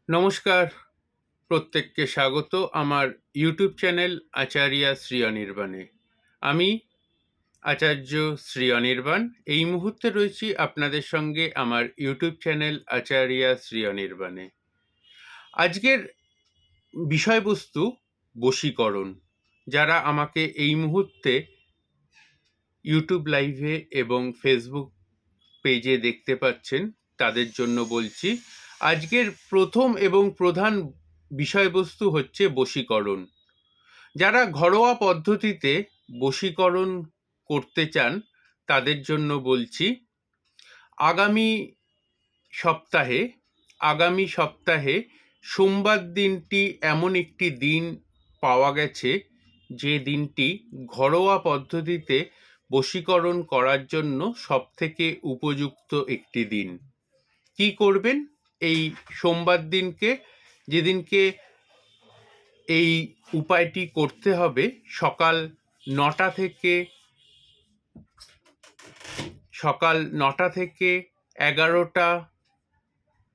নমস্কার, প্রত্যেককে স্বাগত আমার ইউটিউব চ্যানেল আচার্য শ্রী অনির্বাণে। আমি আচার্য শ্রী অনির্বাণ এই মুহূর্তে রয়েছি আপনাদের সঙ্গে আমার ইউটিউব চ্যানেল আচার্য শ্রী অনির্বাণে। আজকের বিষয়বস্তু বশীকরণ। যারা আমাকে এই মুহূর্তে ইউটিউব লাইভে এবং ফেসবুক পেজে দেখতে পাচ্ছেন তাদের জন্য বলছি, আজকের প্রথম এবং প্রধান বিষয়বস্তু হচ্ছে বশীকরণ। যারা ঘরোয়া পদ্ধতিতে বশীকরণ করতে চান তাদের জন্য বলছি, আগামী সপ্তাহে আগামী সপ্তাহে সোমবার দিনটি এমন একটি দিন পাওয়া গেছে যে দিনটি ঘরোয়া পদ্ধতিতে বশীকরণ করার জন্য সবথেকে উপযুক্ত একটি দিন। কি করবেন এই সোমবার দিনকে? যেদিনকে এই উপায়টি করতে হবে সকাল 9টা থেকে 11টা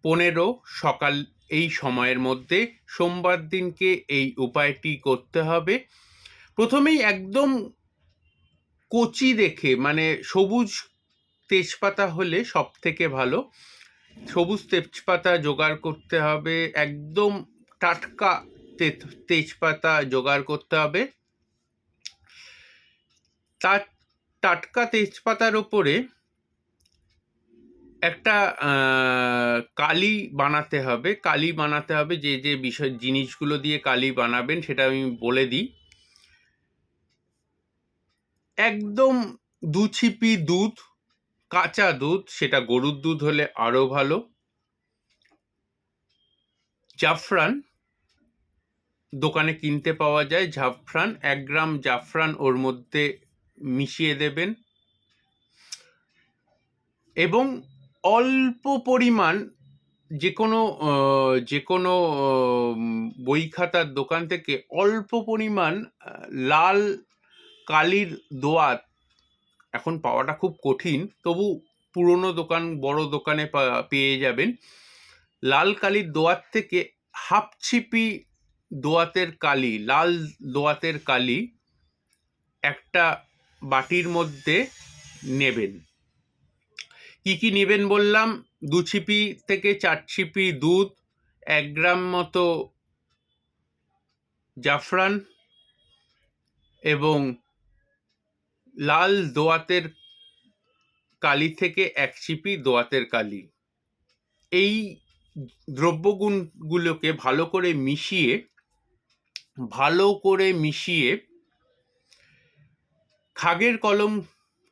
15 সকাল, এই সময়ের মধ্যে সোমবার দিনকে এই উপায়টি করতে হবে। প্রথমেই একদম কচি দেখে, মানে সবুজ তেজপাতা হলে সব থেকে ভালো। সবুজ তেজপাতা জোগাড় করতে হবে, একদম টাটকা তেজপাতা জোগাড় করতে হবে। তার টাটকা তেজপাতার ওপরে একটা কালি বানাতে হবে। যে যে জিনিসগুলো দিয়ে কালি বানাবেন সেটা আমি বলে দিই। একদম 2 ছিপি দুধ, কাঁচা দুধ, সেটা গরুর দুধ হলে আরো ভালো। জাফরান দোকানে কিনতে পাওয়া যায়, জাফরান 1 গ্রাম জাফরান ওর মধ্যে মিশিয়ে দেবেন এবং অল্প পরিমাণ যে কোনো বই খাতার দোকান থেকে অল্প পরিমাণ লাল কালির দোয়াত, এখন পাওয়াটা খুব কঠিন, তবু পুরনো দোকান বড় দোকানে পেয়ে যাবেন। লাল কালির দোয়াত থেকে 1/2 ছিপি দোয়াতের কালি, লাল দোয়াতের কালি একটা বাটির মধ্যে নেবেন। কি কি নেবেন বললাম? 2 ছিপি থেকে 4 ছিপি দুধ, 1 গ্রাম মতো জাফরান এবং লাল দোয়াতের কালি থেকে 1 ছিপি দোয়াতের কালি। এই দ্রব্যগুলোকে ভালো করে মিশিয়ে খাগের কলম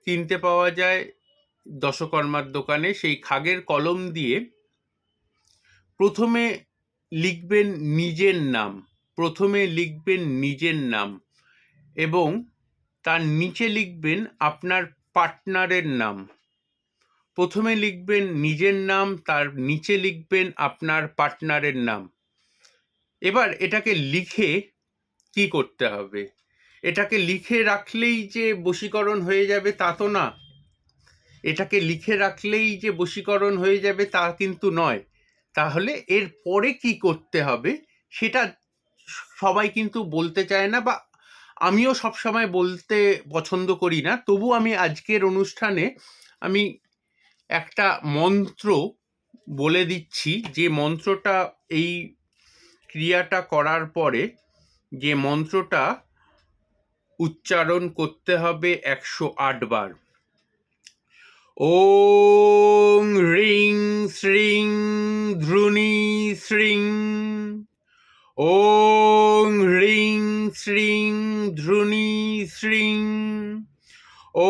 কিনতে পাওয়া যায় দশকর্মার দোকানে, সেই খাগের কলম দিয়ে প্রথমে লিখবেন নিজের নাম এবং তার নিচে লিখবেন আপনার পার্টনারের নাম। প্রথমে লিখবেন নিজের নাম, তার নিচে লিখবেন আপনার পার্টনারের নাম। এবার এটাকে লিখে কি করতে হবে? এটাকে লিখে রাখলেই যে বশীকরণ হয়ে যাবে তা তো না। এটাকে লিখে রাখলেই যে বশীকরণ হয়ে যাবে তা কিন্তু নয়। তাহলে এর পরে কি করতে হবে সেটা সবাই কিন্তু বলতে চায় না, বা আমিও সবসময় বলতে পছন্দ করি না। তবু আমি আজকের অনুষ্ঠানে আমি একটা মন্ত্র বলে দিচ্ছি, যে মন্ত্রটা, এই ক্রিয়াটা করার পরে যে মন্ত্রটা উচ্চারণ করতে হবে 108 বার। ওং হ্রিং শ্রিং ধ্রুনি শ্রিং, ওং হ্রিং শ্রিং ধ্রুনি শ্রিং,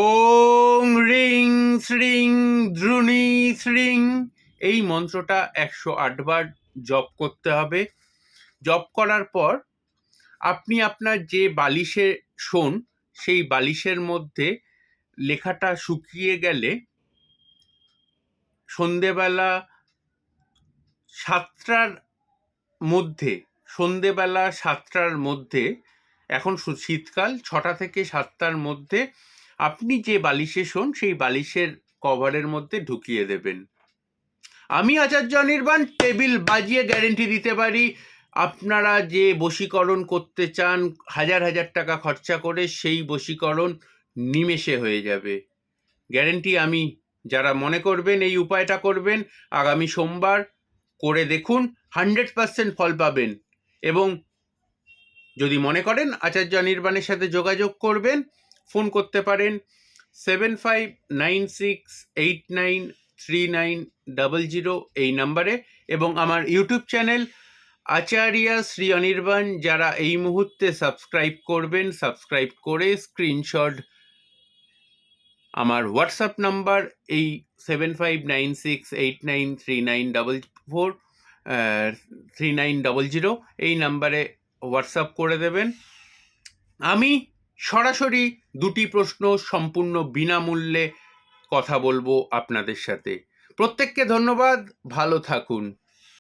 ওং হ্রিং শ্রিং ধ্রুনি শ্রিং। এই মন্ত্রটা 108 বার জপ করতে হবে। জপ করার পর আপনি আপনার যে বালিশে শোন সেই বালিশের মধ্যে লেখাটা শুকিয়ে গেলে সন্ধেবেলা 7টার মধ্যে, এখন শীতকাল, 6টা থেকে 7টার মধ্যে আপনি যে বালিশে শোন সেই বালিশের কভারের মধ্যে ঢুকিয়ে দেবেন। আমি আচার্য অনির্বাণ টেবিল বাজিয়ে গ্যারেন্টি দিতে পারি, আপনারা যে বশীকরণ করতে চান হাজার হাজার টাকা খরচা করে, সেই বশীকরণ নিমেষে হয়ে যাবে। গ্যারেন্টি আমি। যারা মনে করবেন এই উপায়টা করবেন, আগামী সোমবার করে দেখুন, 100% ফল পাবেন। এবং যদি মনে করেন আচার্য অনির্বাণের সাথে যোগাযোগ করবেন, ফোন করতে পারেন 7596893900 এই নাম্বারে। এবং আমার ইউটিউব চ্যানেল আচার্য শ্রী অনির্বাণ যারা এই মুহূর্তে সাবস্ক্রাইব করবেন, সাবস্ক্রাইব করে স্ক্রিনশট আমার হোয়াটসঅ্যাপ নাম্বার এই 7596893900 এই নাম্বারে হোয়াটসঅ্যাপ করে দেবেন। আমি সরাসরি দুটি প্রশ্ন সম্পূর্ণ বিনামূল্যে কথা বলবো আপনাদের সাথে। প্রত্যেককে ধন্যবাদ, ভালো থাকুন।